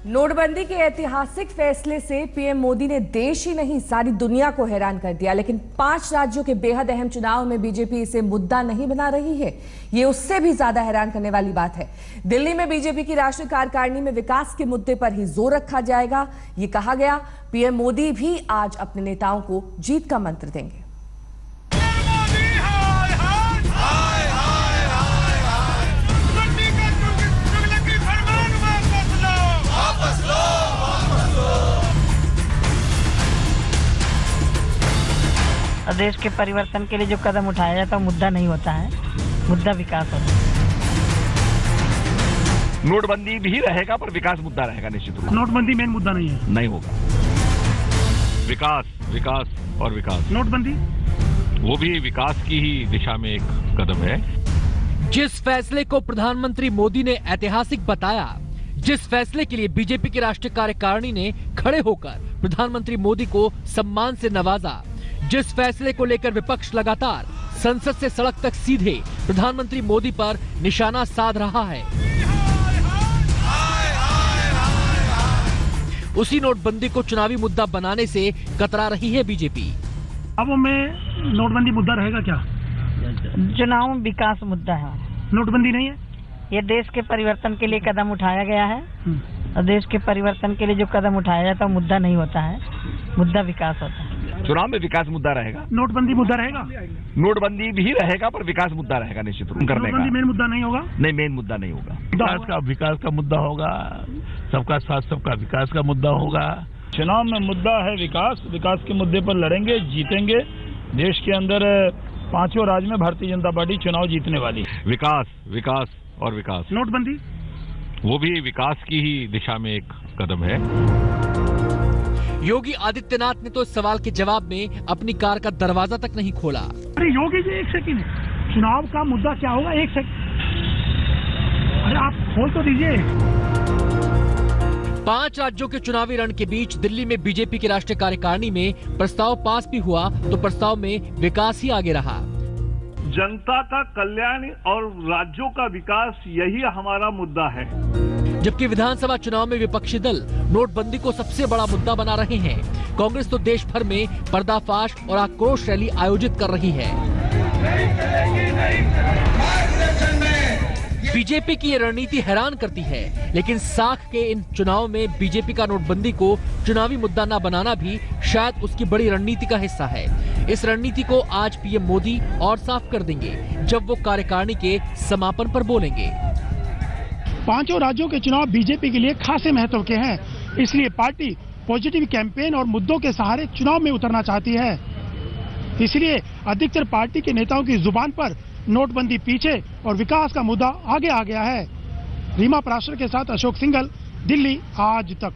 नोटबंदी के ऐतिहासिक फैसले से पीएम मोदी ने देश ही नहीं सारी दुनिया को हैरान कर दिया। लेकिन 5 राज्यों के बेहद अहम चुनाव में बीजेपी इसे मुद्दा नहीं बना रही है। ये उससे भी ज्यादा हैरान करने वाली बात है। दिल्ली में बीजेपी की राष्ट्रीय कार्यकारिणी में विकास के मुद्दे पर ही जोर रखा जाएगा, ये कहा गया। पीएम मोदी भी आज अपने नेताओं को जीत का मंत्र देंगे। देश के परिवर्तन के लिए जो कदम उठाया जाता है मुद्दा नहीं होता है, मुद्दा विकास होता है। नोटबंदी भी रहेगा पर विकास मुद्दा रहेगा निश्चित रूप से। नोटबंदी मेन मुद्दा नहीं है, नहीं होगा। विकास विकास और विकास। नोटबंदी वो भी विकास की ही दिशा में एक कदम है। जिस फैसले को प्रधानमंत्री मोदी ने ऐतिहासिक बताया, जिस फैसले के लिए बीजेपी की राष्ट्रीय कार्यकारिणी ने खड़े होकर प्रधानमंत्री मोदी को सम्मान से नवाजा, जिस फैसले को लेकर विपक्ष लगातार संसद से सड़क तक सीधे प्रधानमंत्री मोदी पर निशाना साध रहा है, उसी नोटबंदी को चुनावी मुद्दा बनाने से कतरा रही है बीजेपी। अब में नोटबंदी मुद्दा रहेगा क्या? चुनाव में विकास मुद्दा है, नोटबंदी नहीं है। ये देश के परिवर्तन के लिए कदम उठाया गया है और देश के परिवर्तन के लिए जो कदम उठाया जाता है मुद्दा नहीं होता है, मुद्दा विकास होता है। चुनाव में विकास मुद्दा रहेगा। नोटबंदी मुद्दा रहेगा। नोटबंदी भी रहेगा पर विकास मुद्दा रहेगा निश्चित रूप से। नोटबंदी मेन मुद्दा नहीं होगा। नहीं, मेन मुद्दा नहीं होगा। विकास का मुद्दा होगा, सबका साथ सबका विकास का मुद्दा होगा। चुनाव में मुद्दा है विकास, विकास के मुद्दे पर लड़ेंगे, जीतेंगे। देश के अंदर 5 राज्य में भारतीय जनता पार्टी चुनाव जीतने वाली है। विकास विकास और विकास। नोटबंदी वो भी विकास की ही दिशा में एक कदम है। योगी आदित्यनाथ ने तो इस सवाल के जवाब में अपनी कार का दरवाजा तक नहीं खोला। अरे योगी जी, एक सेकंड, चुनाव का मुद्दा क्या होगा? एक सेकंड, अरे आप खोल तो दीजिए। 5 राज्यों के चुनावी रण के बीच दिल्ली में बीजेपी की राष्ट्रीय कार्यकारिणी में प्रस्ताव पास भी हुआ तो प्रस्ताव में विकास ही आगे रहा। जनता का कल्याण और राज्यों का विकास, यही हमारा मुद्दा है। जबकि विधानसभा चुनाव में विपक्षी दल नोटबंदी को सबसे बड़ा मुद्दा बना रहे हैं। कांग्रेस तो देश भर में पर्दाफाश और आक्रोश रैली आयोजित कर रही है। बीजेपी की ये रणनीति हैरान करती है, लेकिन साख के इन चुनाव में बीजेपी का नोटबंदी को चुनावी मुद्दा न बनाना भी शायद उसकी बड़ी रणनीति का हिस्सा है। इस रणनीति को आज पीएम मोदी और साफ कर देंगे जब वो कार्यकारिणी के समापन पर बोलेंगे। 5 राज्यों के चुनाव बीजेपी के लिए खासे महत्व के हैं, इसलिए पार्टी पॉजिटिव कैंपेन और मुद्दों के सहारे चुनाव में उतरना चाहती है। इसलिए अधिकतर पार्टी के नेताओं की जुबान पर नोटबंदी पीछे और विकास का मुद्दा आगे आ गया है। रीमा पराशर के साथ अशोक सिंघल, दिल्ली आज तक।